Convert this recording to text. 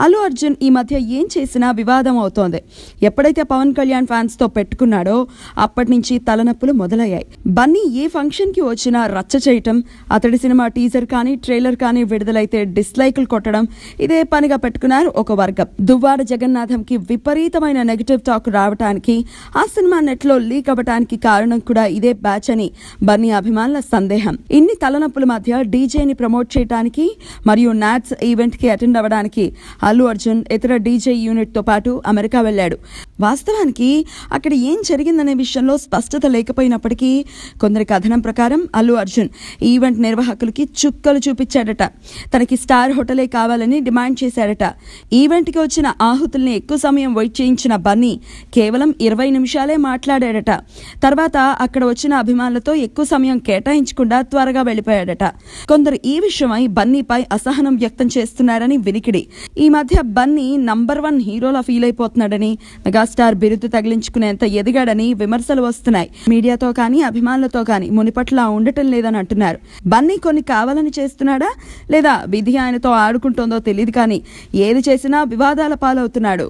అల్లు అర్జున్ ఈ మధ్య ఏం చేసినా వివాదం అవుతోంది. ఎప్పుడైతే పవన్ కళ్యాణ్ ఫ్యాన్స్ తో పెట్టుకున్నాడో అప్పటి నుంచి తలనొప్పులు మొదలయ్యాయి. బన్నీ ఏ ఫంక్షన్ కి వచ్చినా రచ్చ చేయటం, అతడి సినిమా టీజర్ కానీ ట్రైలర్ కానీ విడుదలైతే డిస్లైకులు కొట్టడం ఇదే పనిగా పెట్టుకున్నారు ఒక వర్గం. దువ్వాడ జగన్నాథంకి విపరీతమైన నెగటివ్ టాక్ రావటానికి, ఆ సినిమా నెట్ లో లీక్ అవ్వటానికి కారణం కూడా ఇదే బ్యాచ్ అని బన్నీ అభిమానుల సందేహం. ఇన్ని తలనొప్పుల మధ్య డీజేని ప్రమోట్ చేయడానికి మరియు నాట్స్ ఈవెంట్ కి అటెండ్ అవ్వడానికి అల్లు అర్జున్ ఇతర డీజే యూనిట్ తో పాటు అమెరికా వెళ్లాడు. వాస్తవానికి అక్కడ ఏం జరిగిందనే విషయంలో స్పష్టత లేకపోయినప్పటికీ కొందరి కథనం ప్రకారం అల్లు అర్జున్ ఈవెంట్ నిర్వాహకులకి చుక్కలు చూపించాడట. తనకి స్టార్ హోటలే కావాలని డిమాండ్ చేశాడట. ఈవెంట్ కి వచ్చిన ఆహుతుల్ని ఎక్కువ సమయం వెయిట్ చేయించిన బన్నీ కేవలం 20 నిమిషాలే మాట్లాడాడట. తర్వాత అక్కడ వచ్చిన అభిమానులతో ఎక్కువ సమయం కేటాయించకుండా త్వరగా వెళ్లిపోయాడట. కొందరు ఈ విషయమై బన్నీపై అసహనం వ్యక్తం చేస్తున్నారని వినికిడి. ఈ మధ్య బన్నీ నంబర్ 1 హీరోలా ఫీల్ అయిపోతున్నాడని, మెగాస్టార్ బిరుదు తగిలించుకునేంత ఎదిగాడని విమర్శలు వస్తున్నాయి. మీడియాతో కానీ అభిమానులతో కానీ మునిపట్లా ఉండటం లేదని అంటున్నారు. బన్నీ కొన్ని కావాలని చేస్తున్నాడా లేదా విధి ఆయనతో ఆడుకుంటోందో తెలియదు కానీ ఏది చేసినా వివాదాల పాలవుతున్నాడు.